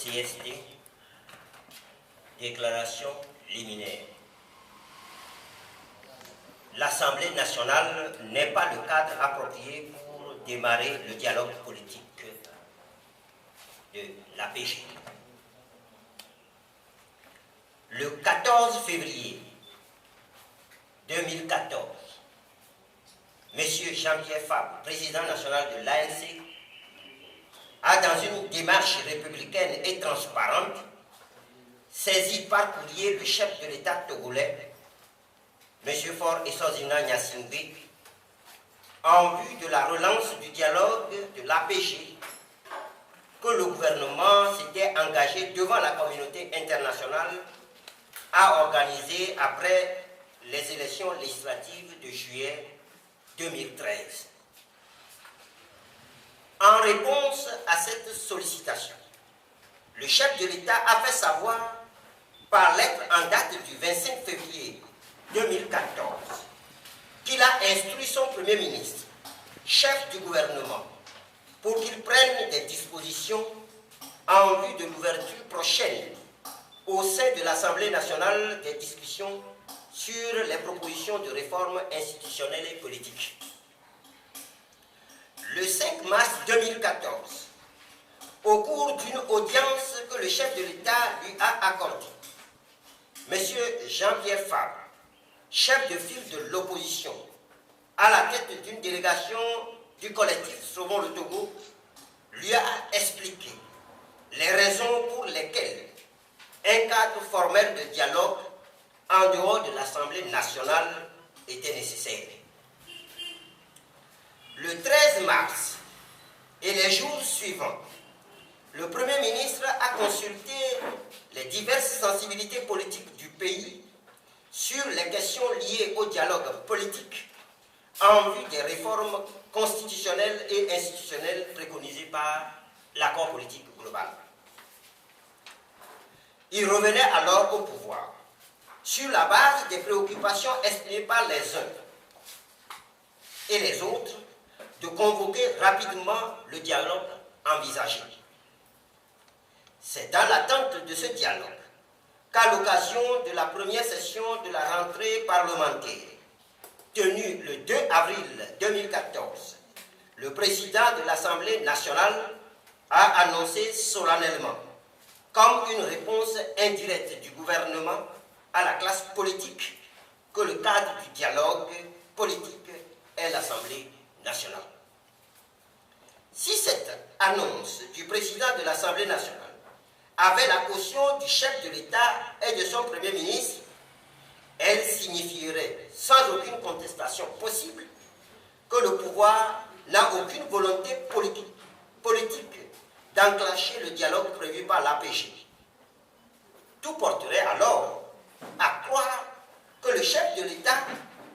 CST, déclaration liminaire. L'Assemblée nationale n'est pas le cadre approprié pour démarrer le dialogue politique de l'APG. Le 14 février 2014, M. Jean-Pierre Fabre, président national de l'ANC, a, dans une démarche républicaine et transparente, saisi par courrier le chef de l'État togolais, M. Faure Essozina Gnassingbé, en vue de la relance du dialogue de l'APG que le gouvernement s'était engagé devant la communauté internationale à organiser après les élections législatives de juillet 2013. En réponse à cette sollicitation, le chef de l'État a fait savoir par lettre en date du 25 février 2014 qu'il a instruit son Premier ministre, chef du gouvernement, pour qu'il prenne des dispositions en vue de l'ouverture prochaine au sein de l'Assemblée nationale des discussions sur les propositions de réforme institutionnelle et politique. Le 5 mars 2014, au cours d'une audience que le chef de l'État lui a accordée, M. Jean-Pierre Fabre, chef de file de l'opposition, à la tête d'une délégation du collectif Sauvons le Togo, lui a expliqué les raisons pour lesquelles un cadre formel de dialogue en dehors de l'Assemblée nationale était nécessaire. Le 13 mars et les jours suivants, le Premier ministre a consulté les diverses sensibilités politiques du pays sur les questions liées au dialogue politique en vue des réformes constitutionnelles et institutionnelles préconisées par l'accord politique global. Il revenait alors au pouvoir sur la base des préoccupations exprimées par les uns et les autres de convoquer rapidement le dialogue envisagé. C'est dans l'attente de ce dialogue qu'à l'occasion de la première session de la rentrée parlementaire, tenue le 2 avril 2014, le président de l'Assemblée nationale a annoncé solennellement, comme une réponse indirecte du gouvernement à la classe politique, que le cadre du dialogue politique est l'Assemblée nationale. Si cette annonce du président de l'Assemblée nationale avait la caution du chef de l'État et de son Premier ministre, elle signifierait sans aucune contestation possible que le pouvoir n'a aucune volonté politique d'enclencher le dialogue prévu par l'APG. Tout porterait alors à croire que le chef de l'État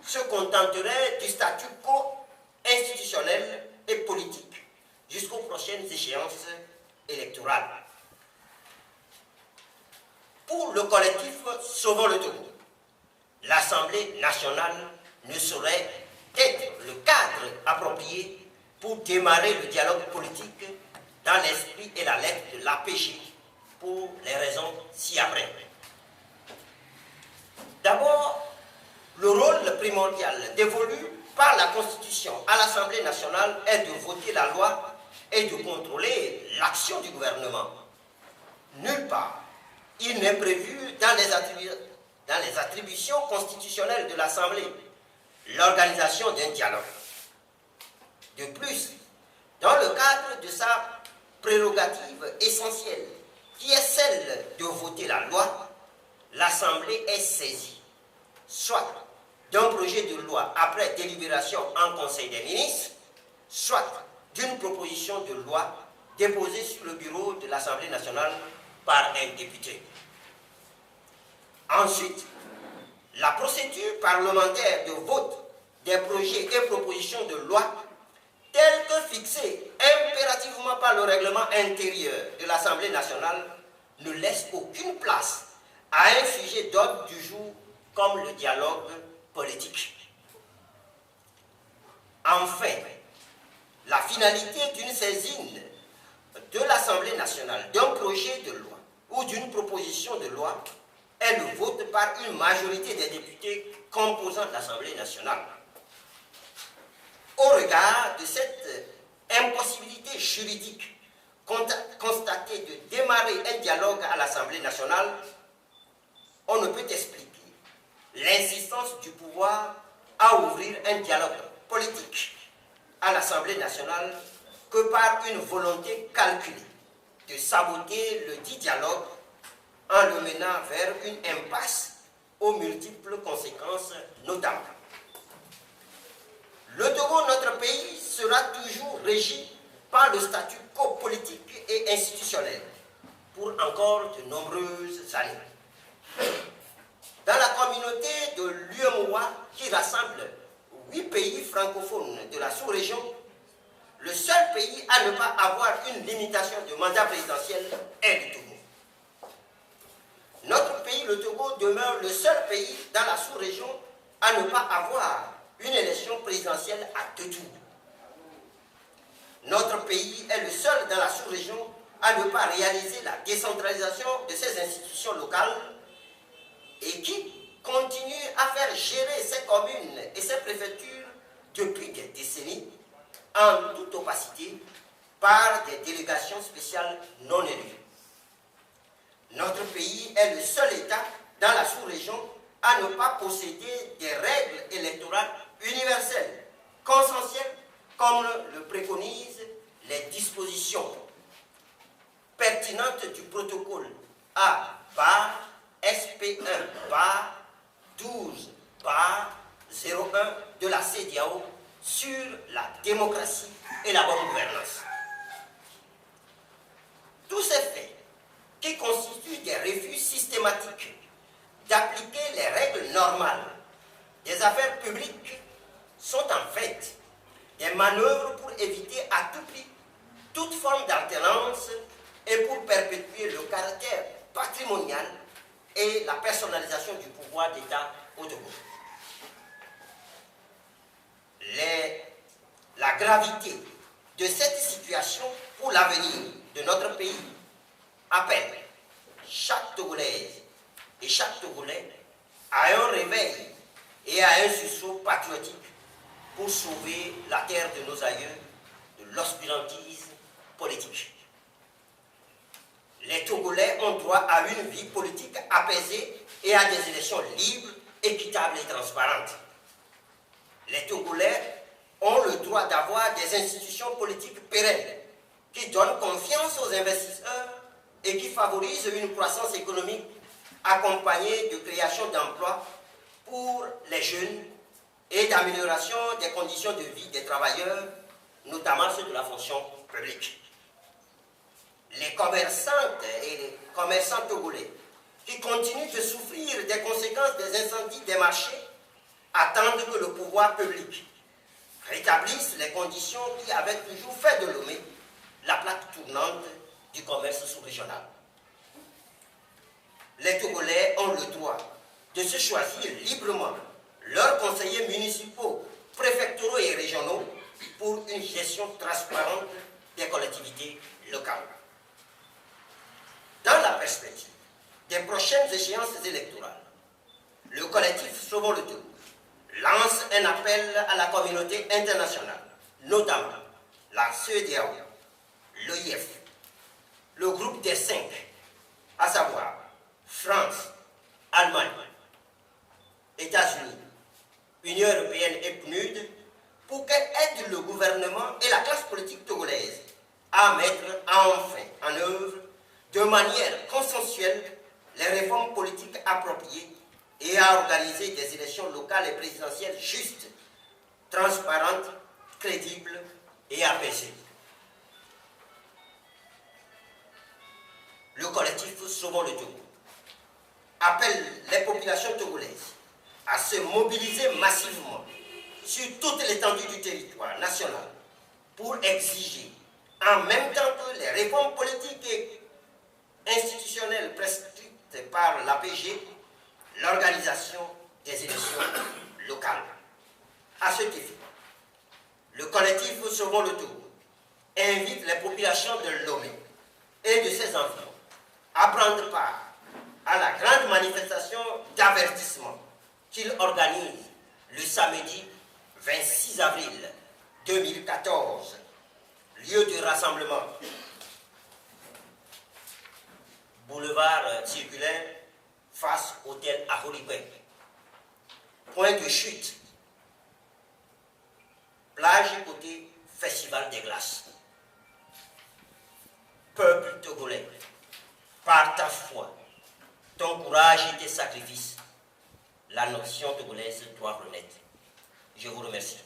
se contenterait du statu quo institutionnel et politique jusqu'aux prochaines échéances électorales. Pour le collectif Sauvons le Togo, l'Assemblée nationale ne saurait être le cadre approprié pour démarrer le dialogue politique dans l'esprit et la lettre de l'APG pour les raisons ci-après. D'abord, le rôle primordial dévolu par la Constitution à l'Assemblée nationale est de voter la loi et de contrôler l'action du gouvernement. Nulle part, il n'est prévu dans les attributions constitutionnelles de l'Assemblée l'organisation d'un dialogue. De plus, dans le cadre de sa prérogative essentielle, qui est celle de voter la loi, l'Assemblée est saisie, soit d'un projet de loi après délibération en Conseil des ministres, soit d'une proposition de loi déposée sur le bureau de l'Assemblée nationale par un député. Ensuite, la procédure parlementaire de vote des projets et propositions de loi telle que fixée impérativement par le règlement intérieur de l'Assemblée nationale ne laisse aucune place à un sujet d'ordre du jour comme le dialogue politique. Enfin, la finalité d'une saisine de l'Assemblée nationale d'un projet projet de loi ou d'une proposition de loi est le vote par une majorité des députés composant l'Assemblée nationale. Au regard de cette impossibilité juridique constatée de démarrer un dialogue à l'Assemblée nationale, on ne peut expliquer l'insistance du pouvoir à ouvrir un dialogue politique à l'Assemblée nationale que par une volonté calculée de saboter le dit dialogue en le menant vers une impasse aux multiples conséquences notamment. Le Togo, notre pays, sera toujours régi par le statu quo politique et institutionnel pour encore de nombreuses années. Dans la communauté de l'UEMOA, qui rassemble 8 pays francophones de la sous-région, le seul pays à ne pas avoir une limitation de mandat présidentiel est le Togo. Notre pays, le Togo, demeure le seul pays dans la sous-région à ne pas avoir une élection présidentielle à 2 tours. Notre pays est le seul dans la sous-région à ne pas réaliser la décentralisation de ses institutions locales et qui continue à faire gérer ses communes et ses préfectures depuis des décennies en toute opacité par des délégations spéciales non élues. Notre pays est le seul État dans la sous-région à ne pas posséder des règles électorales universelles, consensuelles, comme le préconisent les dispositions pertinentes du protocole A/SP1/12/01 de la CEDEAO sur la démocratie et la bonne gouvernance. Tous ces faits qui constituent des refus systématiques d'appliquer les règles normales des affaires publiques sont en fait des manœuvres pour éviter à tout prix toute forme d'alternance et pour perpétuer le caractère patrimonial et la personnalisation du pouvoir d'État au Togo. La gravité de cette situation pour l'avenir de notre pays appelle chaque Togolaise et chaque Togolais à un réveil et à un sursaut patriotique pour sauver la terre de nos aïeux de l'obscurantisme politique. Les Togolais ont droit à une vie politique apaisée et à des élections libres, équitables et transparentes. Les Togolais ont le droit d'avoir des institutions politiques pérennes qui donnent confiance aux investisseurs et qui favorisent une croissance économique accompagnée de création d'emplois pour les jeunes et d'amélioration des conditions de vie des travailleurs, notamment ceux de la fonction publique. Les commerçantes et les commerçants togolais qui continuent de souffrir des conséquences des incendies des marchés attendent que le pouvoir public rétablisse les conditions qui avaient toujours fait de Lomé la plaque tournante du commerce sous-régional. Les Togolais ont le droit de se choisir librement leurs conseillers municipaux, préfectoraux et régionaux pour une gestion transparente des collectivités locales. Dans la perspective des prochaines échéances électorales, le collectif Sauvons le Togo lance un appel à la communauté internationale, notamment la CEDEAO, l'OIF, le groupe des 5, à savoir France, Allemagne, États-Unis, Union européenne et PNUD, pour qu'elle aide le gouvernement et la classe politique togolaise à mettre enfin en œuvre de manière consensuelle les réformes politiques appropriées et à organiser des élections locales et présidentielles justes, transparentes, crédibles et apaisées. Le collectif Sauvons le Togo appelle les populations togolaises à se mobiliser massivement sur toute l'étendue du territoire national pour exiger, en même temps que les réformes politiques et institutionnelles prescrites par l'APG, l'organisation des élections locales. À ce effet, le collectif Sauvons le Togo invite les populations de Lomé et de ses environs prendre part à la grande manifestation d'avertissement qu'il organise le samedi 26 avril 2014, lieu de rassemblement, boulevard circulaire face hôtel Aholibe, point de chute, plage côté Festival des Glaces. Peuple togolais, par ta foi, ton courage et tes sacrifices, la nation togolaise doit renaître. Je vous remercie.